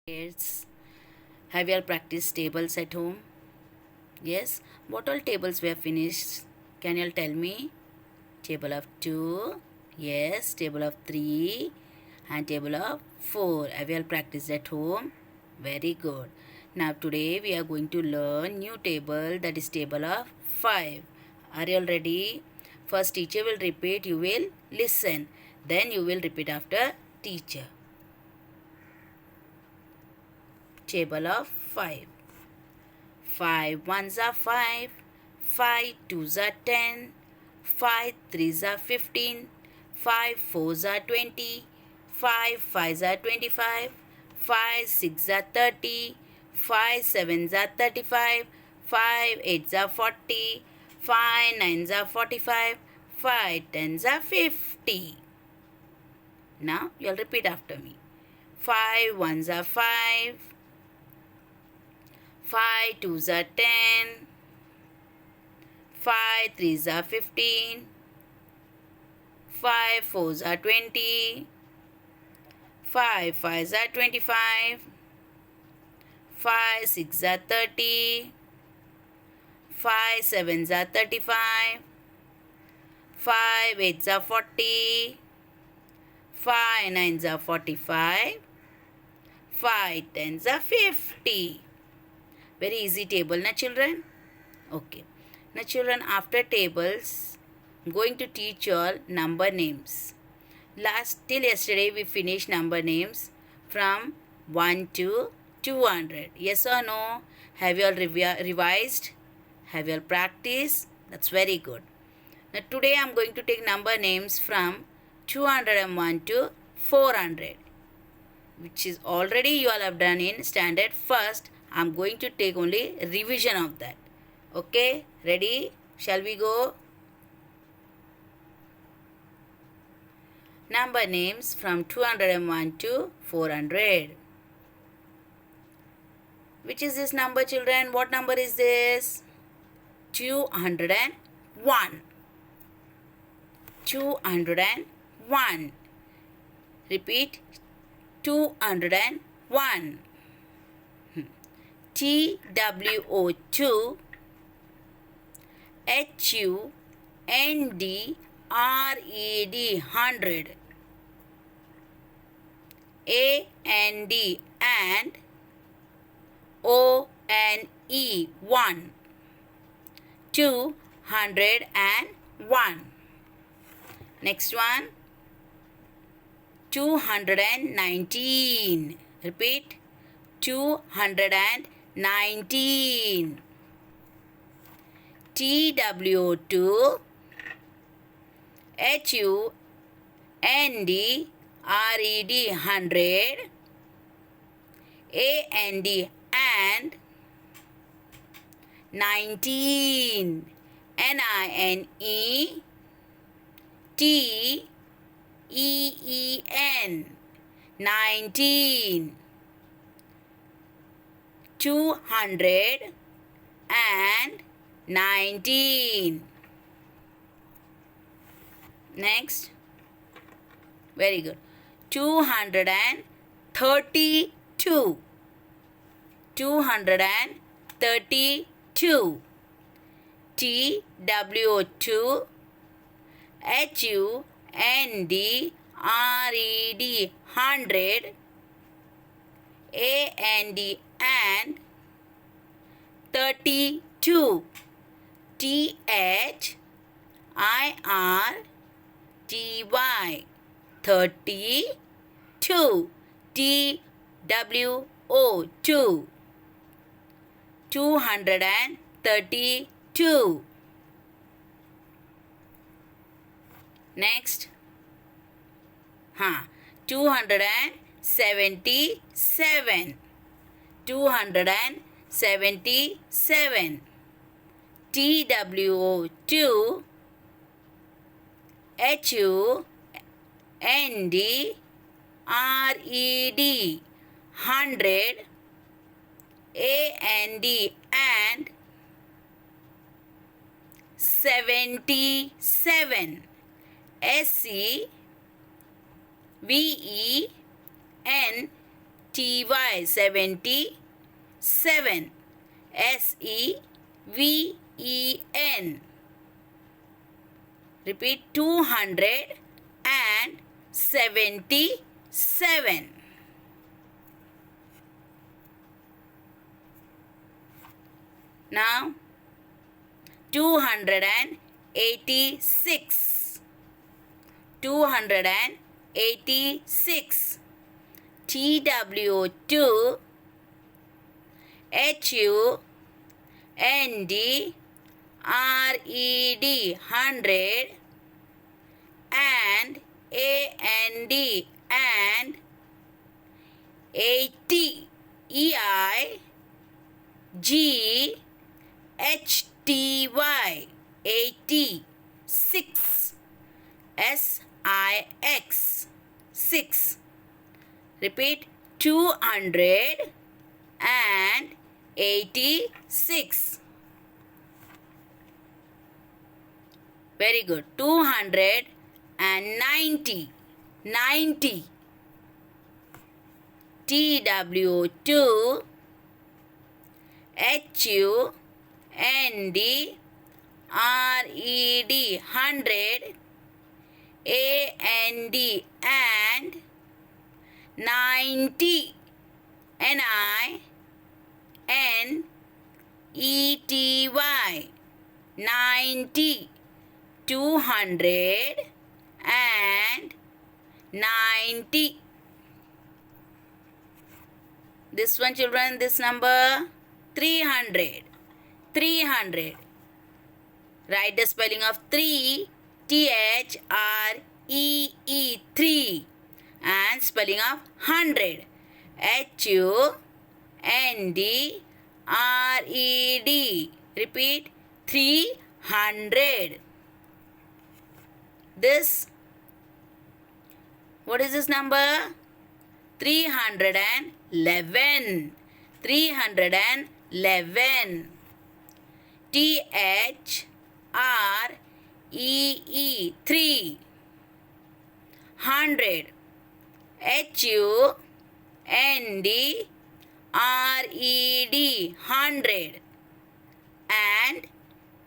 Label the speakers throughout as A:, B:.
A: Kids, have you all practiced tables at home? Yes. What all tables we have finished? Can you all tell me? Table of 2, yes. Table of 3 and table of 4. Have you all practiced at home? Very good. Now today we are going to learn new table, that is table of 5. Are you all ready? First teacher will repeat, you will listen. Then you will repeat after teacher. Table of 5. 5 ones are 5, 5 twos are 10, 5 threes are 15, 5 fours are 20, 5 fives are 25, 5 six are 30, 5 sevens are 35, 5 eights are 40, 5 nines are 45, 5 tens are 50. Now you'll repeat after me. 5 ones are 5, 5 twos are 10, 5 threes are 15, 5 fours are 20, 5 fives are 25, 5 six are 30, 5 sevens are 35, 5 eights are 40, 5 nines are 45, 5 tens are 50. Very easy table, na children? Okay. Now children, after tables, I'm going to teach you all number names. Till yesterday we finished number names from 1 to 200. Yes or no? Have you all revised? Have you all practiced? That's very good. Now today I'm going to take number names from 201 to 400, which is already you all have done in standard first. I'm going to take only revision of that. Okay, ready? Shall we go? Number names from 201 to 400. Which is this number, children? What number is this? 201. 201. Repeat. 201. TWO2 HUNDRED 100. AND and ONE 1. 201. Next one. 219. Repeat. 219. TWO2 HUNDRED 100. AND and 19. NINETEEN 19. 219. Next. Very good. 232. 232. TWO2 HUNDRED 100. AND and 32. THIRTY 32. TWO2 232. Next. 277. 277. TWO2 HUNDRED 100. AND and 77. SCVENTY T-Y, 77. S-E-V-E-N. Repeat, 277. Now, 286. 286. TW2 HUND RED 100 and AND and 80 EIGHTY 86 SIX 6. Repeat, 286. Very good. 290. 90. TW2 HUND RED 100 AND and 90 NINETY 90. 290. This one, children, this number 300. 300. Write the spelling of 3, THREE 3, and spelling of 100, HUNDRED. Repeat, 300. This, what is this number? 311. 311. THREE 3. 100. HUNDRED 100 and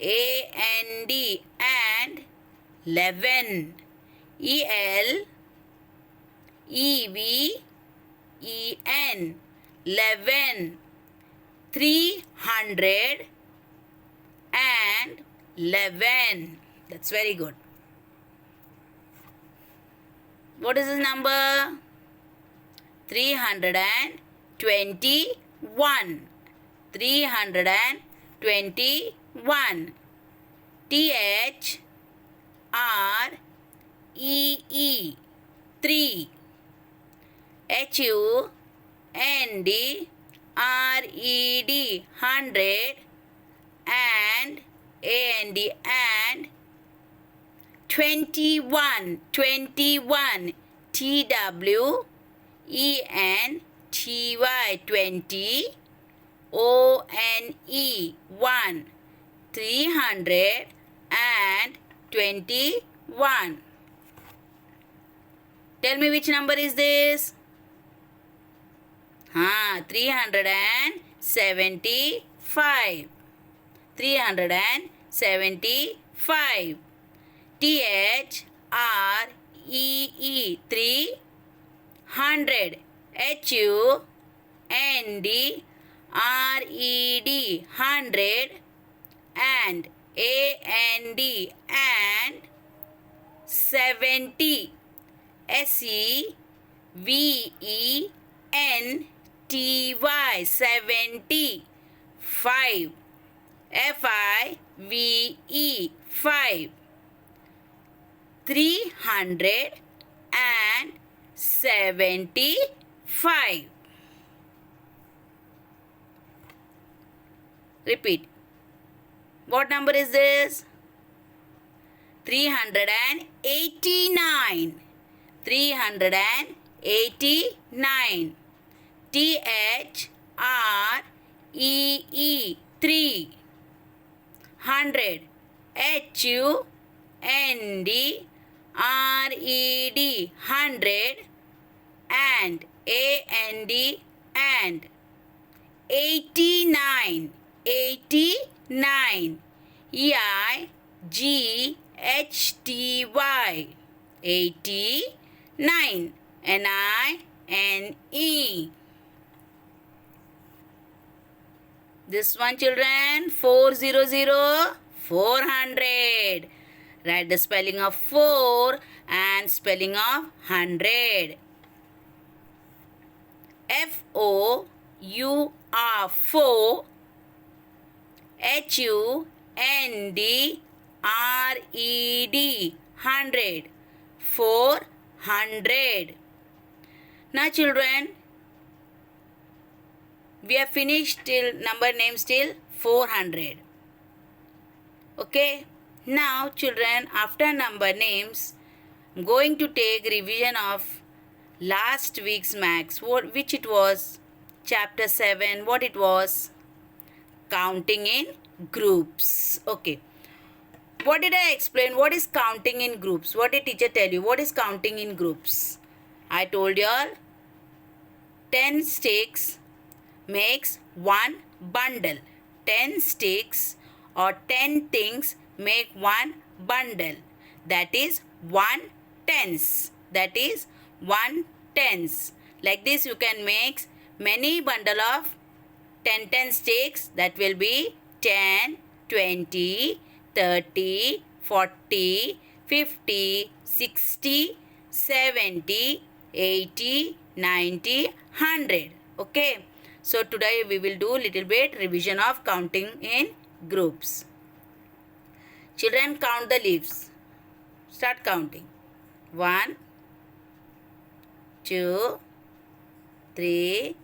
A: AND and 11 ELEVEN 11. 300 and 11. That's very good. What is this number? 321. 321. THREE 3. HUNDRED 100 and and 21. 21. TWENTY 20. ONE 1. 321. Tell me which number is this? 375. 375. THREE 3. 100. HUNDRED 100 and AND and 70. SEVENTY 70. 5. FIVE 5. 375. Repeat. What number is this? 389. 389. THREE 3. 100. HUNDRED 100 and AND and 89. 89. EIGHTY. 89. NINE. This one, children, 400. 400. Write the spelling of 4 and spelling of 100. FOUR. 4. HUNDRED. 100. 400. Now, children, we have finished till number names till 400. Okay. Now, children, after number names, I'm going to take revision of last week's maths. Which it was? Chapter 7. What it was? Counting in groups. Okay. What did I explain? What is counting in groups? What did teacher tell you? What is counting in groups? I told you all 10 sticks makes one bundle. 10 sticks or 10 things make one bundle. That is 1/10. That is 1/10. Like this you can make many bundle of 10 sticks. That will be 10, 20, 30, 40, 50, 60, 70, 80, 90, 100. Okay. So today we will do little bit revision of counting in groups. Children, count the leaves. Start counting. 1, 2, 3,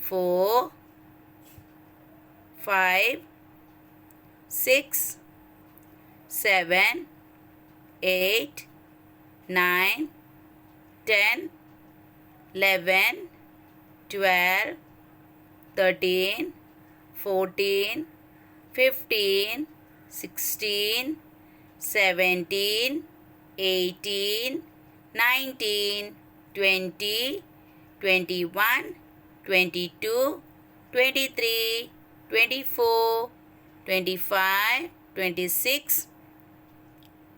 A: 4, 5, 6, 7, 8, 9, 10, 11, 12, 13, 14, 15, 16, 17, 18, 19, 20, 21, 22, 23, 24, 25, 26,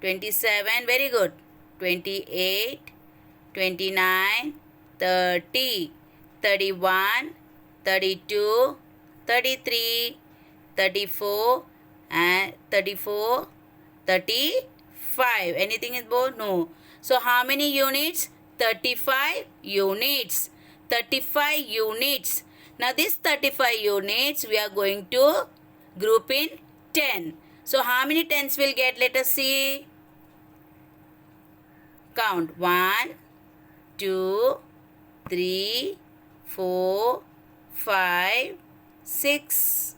A: 27, very good, 28, 29, 30, 31, 32, 33, 34, and 34, 35. Anything is more? No. So how many units? 35 units. 35 units. Now this 35 units we are going to group in 10. So how many tens will get? Let us see. Count. 1, 2, 3, 4, 5, 6,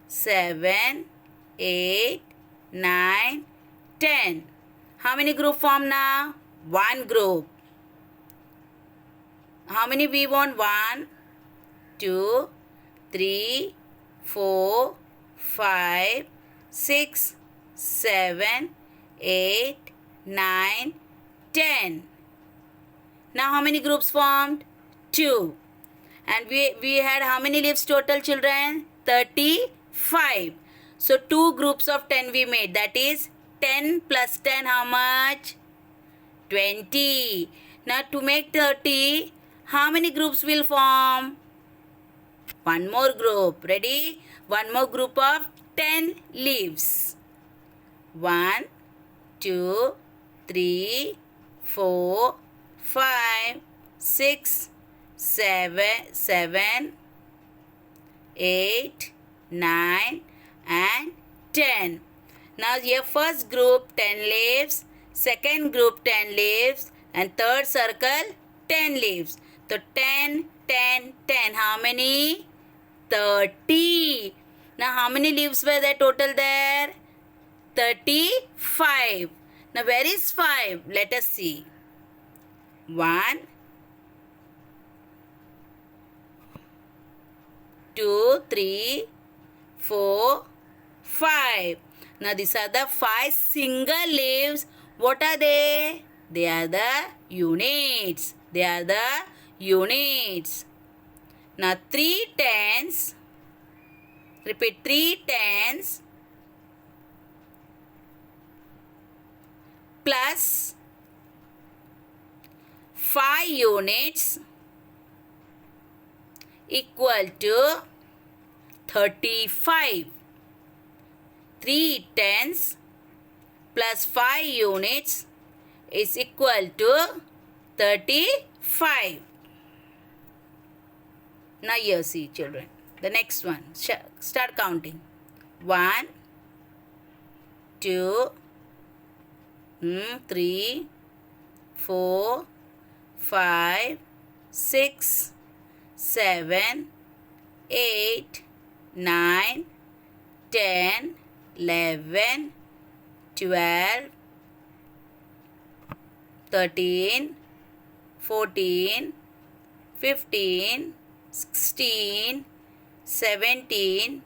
A: 7, 8, 9, 10. How many group form now? One group. How many we want? 1, 2, 3, 4, 5, 6, 7, 8, 9, 10. Now how many groups formed? 2. And we had how many leaves total, children? 35. So 2 groups of 10 we made. That is 10 plus 10 how much? 20. Now to make 30, how many groups will form? One more group. Ready? One more group of 10 leaves. 1, 2, 3, 4, 5, 6, 7, 8, 9 and 10. Now here first group 10 leaves, second group 10 leaves and third circle 10 leaves. So 10, 10, 10. How many? 30. Now how many leaves were there total there? 35. Now where is 5? Let us see. 1, 2, 3, 4, 5. Now these are the 5 single leaves. What are they? They are the units. They are the units. Now 3 tens, repeat 3 tens plus 5 units equal to 35. 3 tens plus 5 units is equal to 35. Now here see children. The next one. Start counting. 1, 2, 3, 4, 5, 6, 7, 8, 9, 10, 11, 12, 13, 14, 15, 16, 17,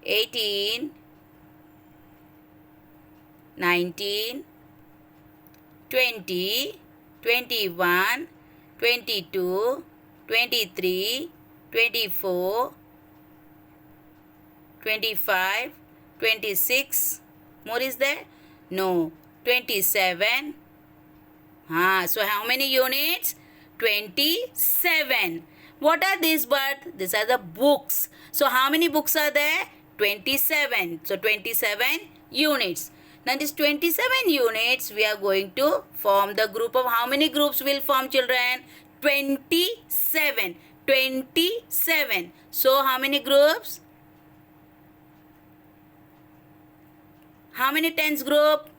A: 18, 19, 20, 21, 22, 23, 24, 25, 26. More is there? No. 27. So how many units? 27. What are these birds? These are the books. So how many books are there? 27. So 27 units. Now these 27 units we are going to form the group of how many groups will form children? 27. 27. So how many groups? How many tens group?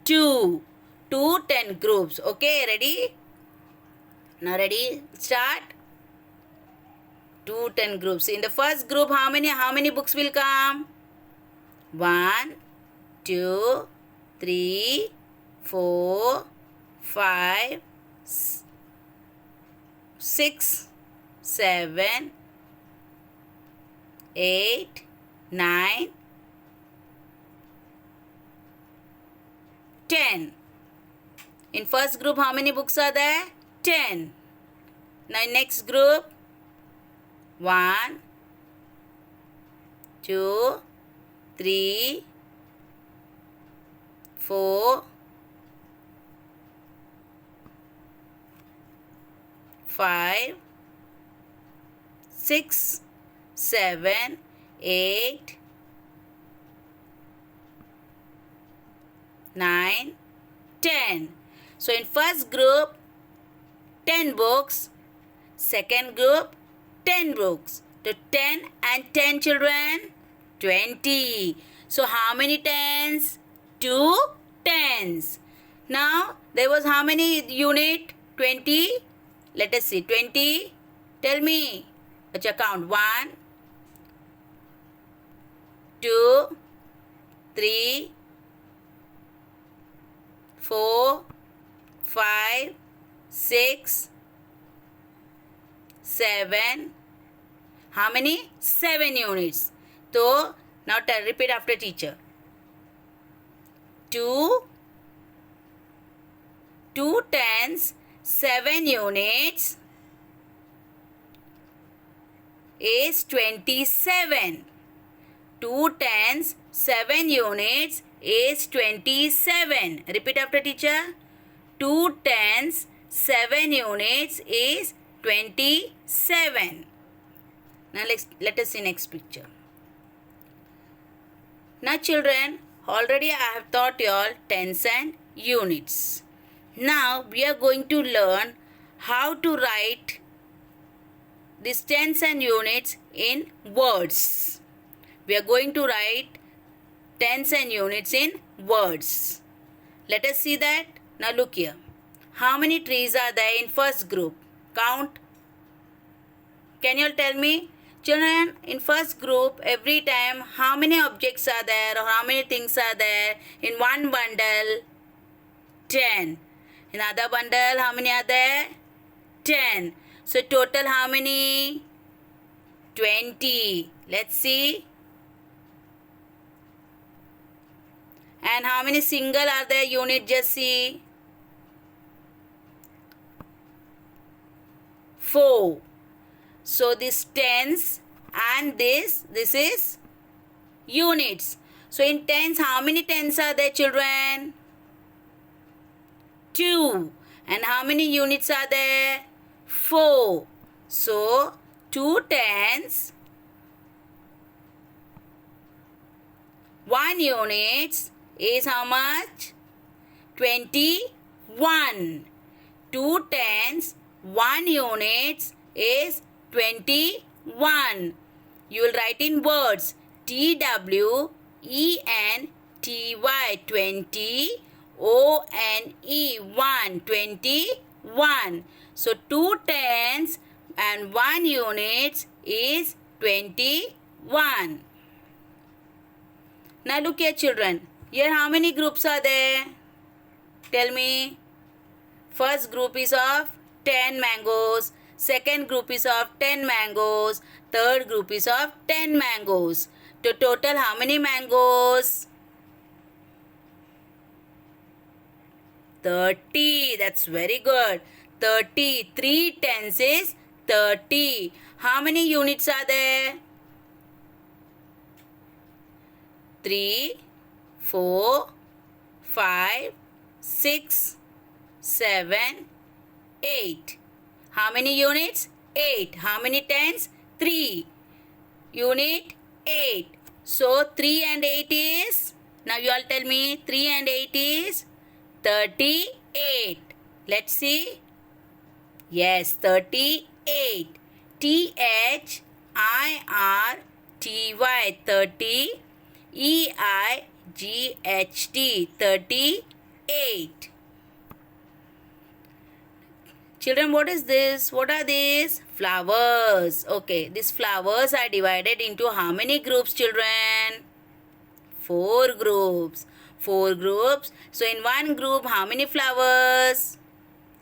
A: 2. 2 10 groups. Okay, ready? Now ready? Start. 2 10 groups. In the first group, how many books will come? 1, 2, 3, 4, 5, 6, 7, 8, 9, 10. In first group, how many books are there? 10. Now next group, 1, 2, 3, 4, 5, 6, 7, 8, 9, 10. So in first group, 10 books. Second group, 10 books. So 10 and 10 children, 20. So how many tens? 2 tens. Now there was how many unit? 20. Let us see. 20. Tell me. Let's count. 1, 2, 3, 4, 5, 6, 7. How many? 7 units. So now repeat after teacher. 2 tens, 7 units is 27. 2 tens, 7 units is 27. Repeat after teacher. 2 tens, 7 units is 27. Now let us see next picture. Now children, already I have taught you all tens and units. Now we are going to learn how to write these tens and units in words. We are going to write tens and units in words. Let us see that. Now look here. How many trees are there in first group? Count. Can you all tell me? Children, in first group, every time, how many objects are there or how many things are there? In one bundle, 10. In other bundle, how many are there? 10. So total how many? 20. Let's see. And how many single are there unit? Just see. 4. So this tens and this is units. So in tens, how many tens are there, children? 2. And how many units are there? 4. So 2 tens, 1 units is how much? 21. 2 tens, 1 units is 21. You will write in words TWENTY, 20, ONE, 21. So 2 tens and 1 units is 21. Now look here, children. Here how many groups are there? Tell me. First group is of 10 mangoes. Second group is of 10 mangoes. Third group is of 10 mangoes. To total how many mangoes? 30. That's very good. 30. 3 tens is 30. How many units are there? 3, 4, 5, 6, 7, 8. How many units? 8. How many tens? 3. Unit 8. So 3 and 8 is? Now you all tell me. 3 and 8 is? 38. Let's see. Yes, 38. THIRTY, 30. EIGHT, 38. Children, what is this? What are these? Flowers. Okay, these flowers are divided into how many groups, children? 4 groups. 4 groups. So in one group, how many flowers?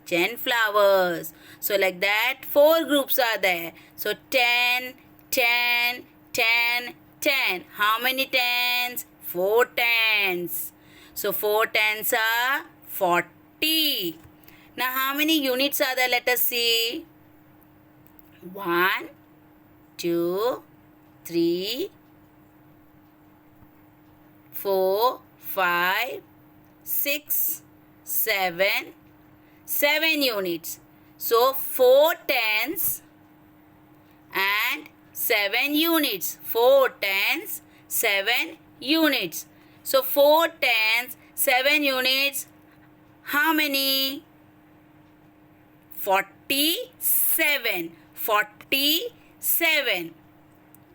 A: 10 flowers. So like that, 4 groups are there. So 10, 10, 10, 10. How many tens? 4 tens. So 4 tens are 40. Now how many units are there? Let us see. 1, 2, 3, 4, 5, 6, 7. 7 units. So 4 tens and 7 units. 4 tens, 7 units. So 4 tens, 7 units. How many? 47. 47.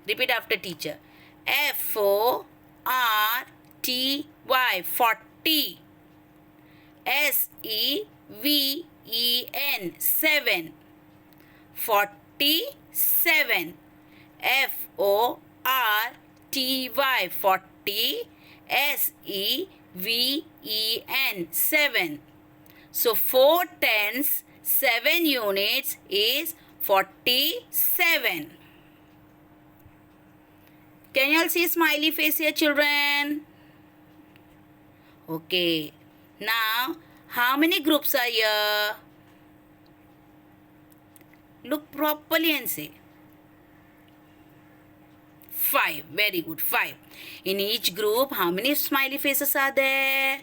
A: Repeat after teacher. FORTY. 40. SEVEN. 7. 47. FORTY. 40. SEVEN. 7. So 4 tens, 7 units is 47. Can you all see smiley face here, children? Okay. Now, how many groups are here? Look properly and say. 5. Very good. 5. In each group, how many smiley faces are there?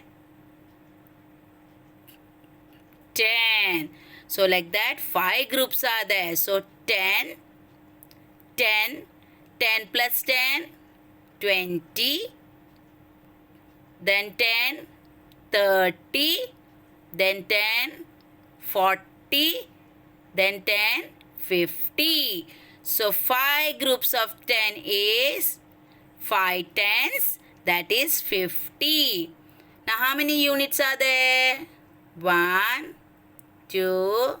A: 10. So like that, 5 groups are there. So 10, 10, 10 plus 10, 20, then 10, 30, then 10, 40, then 10, 50. So 5 groups of 10 is 5 tens, that is 50. Now how many units are there? 1, 2,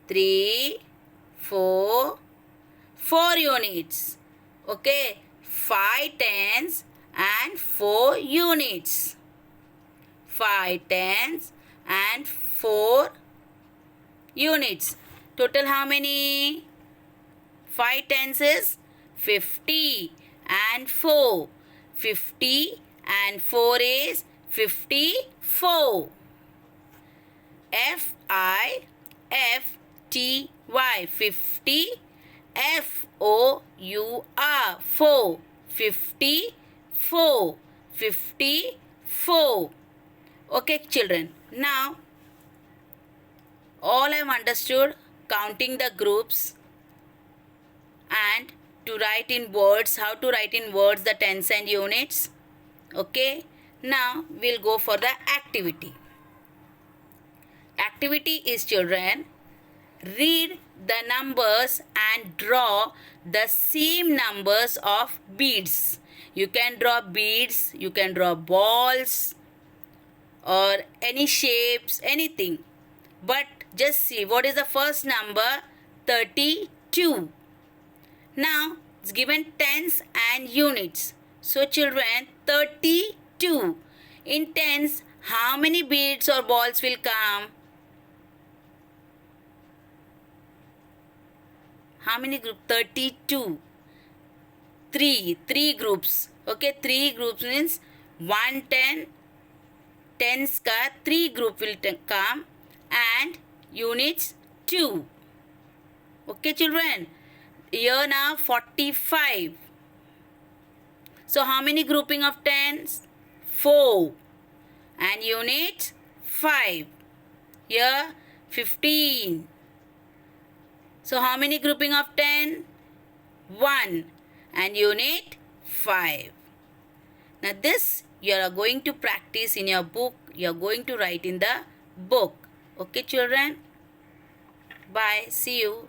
A: 3, 4, 4 units. Okay, 5 tens and 4 units. 5 tens and 4 units. Total how many? 5 tens is 50 and 4. 50 and 4 is 54. FIFTY. Y. 50. F-O-U-R. 4. 54. 54. Okay, children. Now, all I have understood counting the groups and to write in words, how to write in words the tens and units. Okay. Now, we'll go for the activity. Activity is, children, read the numbers and draw the same numbers of beads. You can draw beads, you can draw balls or any shapes, anything. But just see what is the first number? 32. Now it's given tens and units. So children, 32. In tens, how many beads or balls will come? How many groups? 32. 3 groups. Okay, 3 groups means 110. Tens ka 3 group will come and units 2. Okay, children. Here now 45. So how many grouping of tens? 4. And unit 5. Here 15. So how many grouping of 10? 1. And unit 5. Now this you are going to practice in your book. You are going to write in the book. Okay, children? Bye. See you.